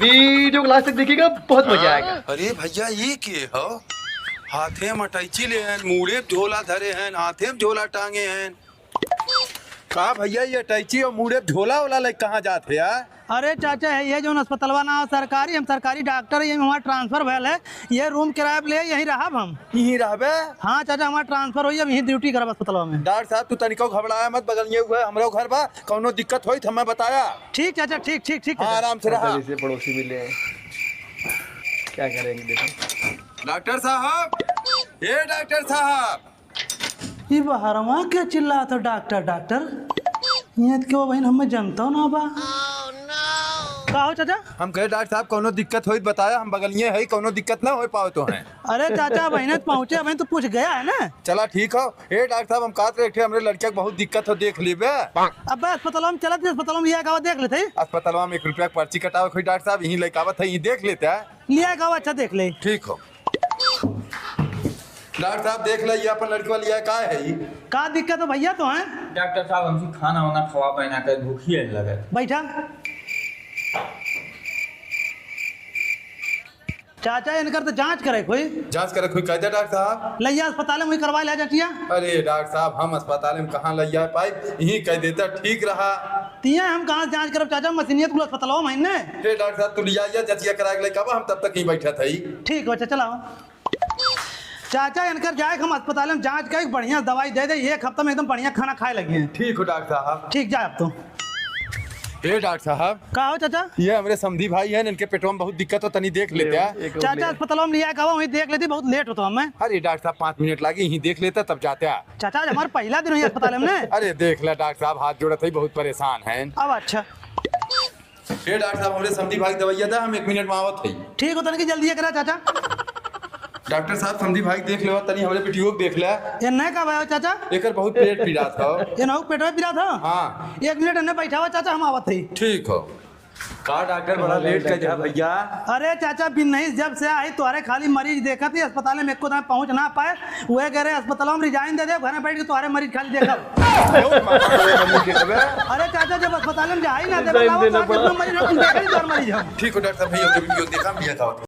Video को last तक देखिएगा, बहुत मजा आएगा। अरे भैया ये के हो? हाथे में अटैची ले हैं, मुड़े में झोला धरे हैं, हाथे में झोला टांगे हैं। कहा भैया ये अटैची और मुड़े में झोला वाला ले कहाँ जाते यार? अरे चाचा है ये जो अस्पतालवा ना सरकारी, हम सरकारी डॉक्टर है, हमारा ट्रांसफर भैल है, ये रूम किराया पे ले यहीं रहब हम। यहीं रहबे? हाँ चाचा हमारा ट्रांसफर हुई, अब यहीं ड्यूटी करब अस्पतालवा में। डॉक्टर साहब तू तनिको घबराया मत, बगल ये हुआ हमरो घर बा, कौनो दिक्कत होई तो हमें बताया। ठीक चाचा, ठीक ठीक ठीक। हाँ आराम से रहा। से पड़ोसी मिले हैं, क्या करेंगे देखो। डॉक्टर साहब, ये डॉक्टर साहब। ये बाहरवा क्या चिल्ला था डॉक्टर डॉक्टर, ये क्यों बहन हमें जानता हो ना बा। का हो चाचा? हम कहे डॉक्टर साहब कौनो दिक्कत होई तो बताया, हम बगल ये है, कौनो दिक्कत ना हो पाओ तो है। अरे चाचा बहन पहुँचे, बहन तो पूछ गया है ना। चला ठीक हो। ए डॉक्टर साहब हम कहते रहे हमरे लड़के बहुत दिक्कत हो, देख लीबे। अब अस्पताल में चलत, अस्पताल में लिया गावा देख लेते। अस्पताल में 1 रुपया पर्ची कटाओ, कोई डॉक्टर साहब यहीं लेकावत है, यहीं देख लेते है। लिया गावा अच्छा देख ले। ठीक हो डॉक्टर साहब देख ले, ये अपन लड़के वाली है, का है ये? का दिक्कत है भैया तो है? डॉक्टर साहब हमसे खाना वाना खवा पहना कर भूखी है लगे। बैठा चाचा इनकर तो जांच करे कोई। जांच करे कोई कहते डॉक्टर साहब? लैया अस्पताल में करवा लिया चाचिया। अरे डॉक्टर साहब हम अस्पताल में कहाँ ले जाए पाई, यहीं कह देता ठीक रहा। तिया हम कहाँ से जांच करब चाचा, मशीनियत को अस्पताल में ने। हे डॉक्टर साहब तू लिया जचिया करा के लेके हम तब तक यहीं बैठा था ही। ठीक हो चाचा चलाओ। चाचा इनकर जाए हम अस्पताल में जांच कर बढ़िया दवाई दे दे, 1 हफ्ता में एकदम बढ़िया खाना खाए लगे। ठीक हो डॉक्टर साहब। ठीक जाए अब तो। हे डॉक्टर साहब, का हो चाचा? ये हमारे समधी भाई हैं, इनके पेटों में बहुत दिक्कत हो, तनी देख लेते हैं। चाचा अस्पताल में लिया कहा वहीं देख लेती, बहुत लेट होता हमें। अरे डॉक्टर साहब 5 मिनट लगे, यहीं देख लेता तब जाते हैं। चाचा आज हमारा पहला दिन हुई अस्पताल में। अरे देख ले डॉक्टर साहब, हाथ जोड़े थे, बहुत परेशान हैं। अब अच्छा हे डॉक्टर साहब हमारे समधी भाई दवाइया था, हम 1 मिनट में आवत थे। ठीक हो तनिक जल्दी करा चाचा। डॉक्टर साहब समधी भाई देख ले, तनी हमारे पिटियो को देख ले। ये नहीं का भाई चाचा? एकर बहुत पेट पीड़ा था। ये नौ पेट में पीड़ा था। हाँ 1 मिनट अन्य बैठा हुआ चाचा, हम आवत थे। ठीक हो। का डॉक्टर बड़ा लेट कर जा भैया? अरे चाचा बिन नहीं जब से आई तुम्हारे खाली मरीज देखा थी, अस्पताल में एको पहुंच ना पाए, वह कह रहे अस्पताल में रिजाइन दे दे, घर में बैठ के तुम्हारे मरीज खाली देखा। अरे चाचा जब अस्पताल में जा ही ना दे, मरीज हम। ठीक हो डॉक्टर साहब, भैया वीडियो देखा, हम लिया था।